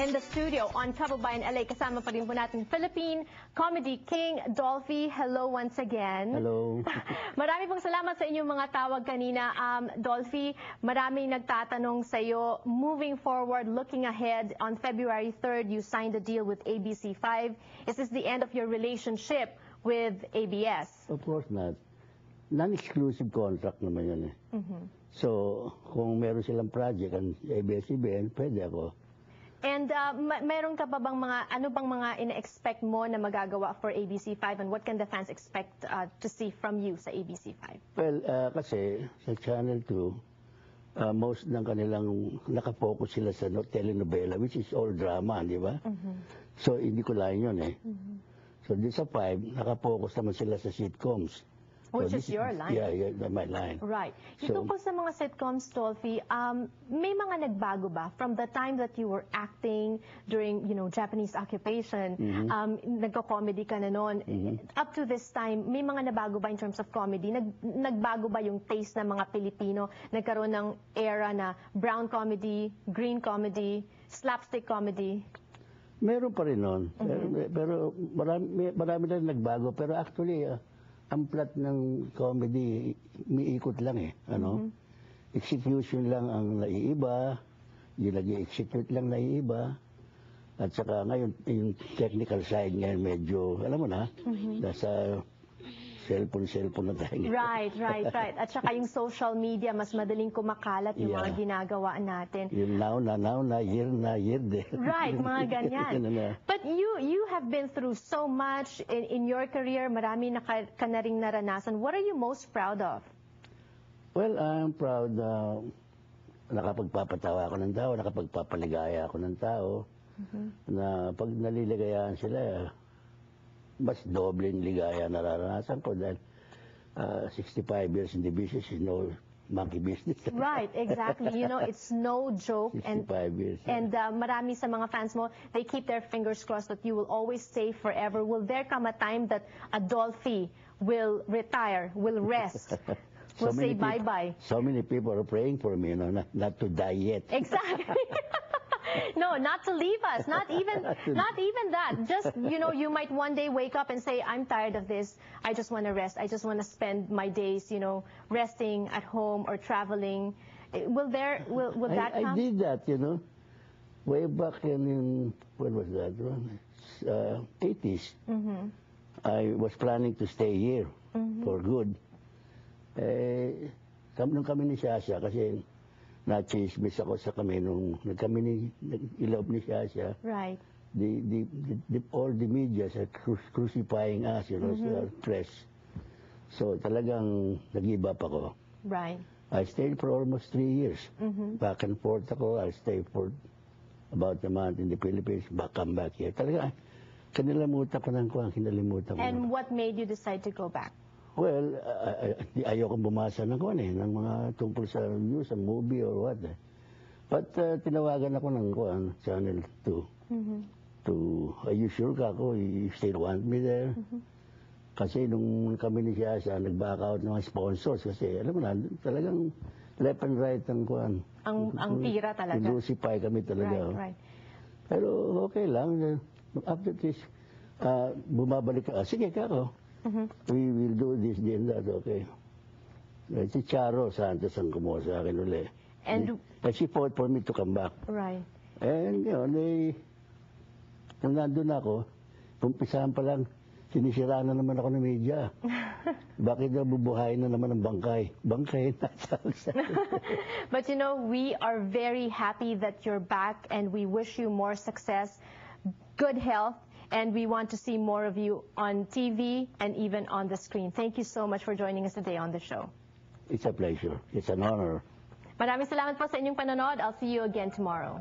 in the studio on Kababayan LA. Kasama pa rin po natin Philippine Comedy King, Dolphy. Hello once again. Hello. Marami pong salamat sa inyong mga tawag kanina. Dolphy, maraming nagtatanong sa iyo. Moving forward, looking ahead, on February 3rd, you signed a deal with ABC5. Is this the end of your relationship with ABS? Of course not. Non-exclusive contract naman yun eh. So, kung meron silang project ang ABS-CBN, pwede ako. And meron ka pa bang ano bang mga ina-expect mo na magagawa for ABC5, and what can the fans expect to see from you sa ABC5? Well, kasi sa Channel 2, most ng kanilang nakafocus sila sa telenovela, which is all drama, di ba? So, hindi ko line yun eh. So, this sa 5, nakafocus naman sila sa sitcoms. Which is your line. Yeah, my line. Right. So, Tungkol sa mga sitcoms, Dolphy, may mga nagbago ba from the time that you were acting during, Japanese occupation, nagko-comedy ka na noon, up to this time, may mga nabago ba in terms of comedy? Nagbago ba yung taste ng mga Pilipino? Nagkaroon ng era na brown comedy, green comedy, slapstick comedy? Meron pa rin noon. Pero marami na nagbago. Pero actually, ang plot ng comedy, umiikot lang eh. Execution lang ang naiiba, yung nag-execute lang naiiba. At saka ngayon, yung technical side ngayon medyo, alam mo na, nasa cellphone na tayo. Right. At saka yung social media, mas madaling kumakalat yung mga ginagawa natin. Yung now na, year de. Right, mga ganyan. But you have been through so much in your career. Marami ka na ring naranasan. What are you most proud of? Well, I'm proud na nakapagpapatawa ako ng tao, nakapagpapaligaya ako ng tao, na pag naliligayahan sila, mas doble yung ligaya nararanasan ko dahil 65 years in the business is no monkey business. Right, exactly. It's no joke. 65 years. And marami sa mga fans mo, they keep their fingers crossed that you will always stay forever. Will there come a time that Dolphy will retire, will rest, will say bye-bye? So many people are praying for me, not to die yet. Exactly. No, not to leave us. Not even that. Just, you might one day wake up and say, I'm tired of this. I just want to rest. I just want to spend my days, resting at home or traveling. Will that come? I did that, way back in when was that? 80s. I was planning to stay here for good. Nung kami ni Shasha, kasi na-chismis ako sa kami nung nag-ilob ni Shasha. Right. All the media are crucifying us, sa press. So talagang nag-give up ako. Right. I stayed for almost 3 years. Back and forth ako. I stayed for about a month in the Philippines, come back here. Talaga, kinalimutan ko ng And what made you decide to go back? Well, ayokong bumasa ng ng mga tungkol sa news, sa movie or what. But tinawagan ako ng Channel 2. Are you sure ka ako? You still want me there? Kasi nung kami ni Shasha, nag-back out ng mga sponsors. Kasi alam mo na, talagang left and right ang Ang tira talaga. Crucify kami talaga. Right. Pero okay lang. After this, bumabalik ka. Sige ka ako. We will do this, and that, okay. Si Charo Santos ang kumuha sa akin uli. And she fought for me to come back. Right. And, nung nandun ako, umpisahan pa lang, sinisiraan na naman ako ng media. Bakit daw bubuhayin na naman ng bangkay? Bangkay na. But we are very happy that you're back, and we wish you more success, good health, and we want to see more of you on TV and even on the screen. Thank you so much for joining us today on the show. It's a pleasure. It's an honor. Maraming salamat po sa inyong panonood. I'll see you again tomorrow.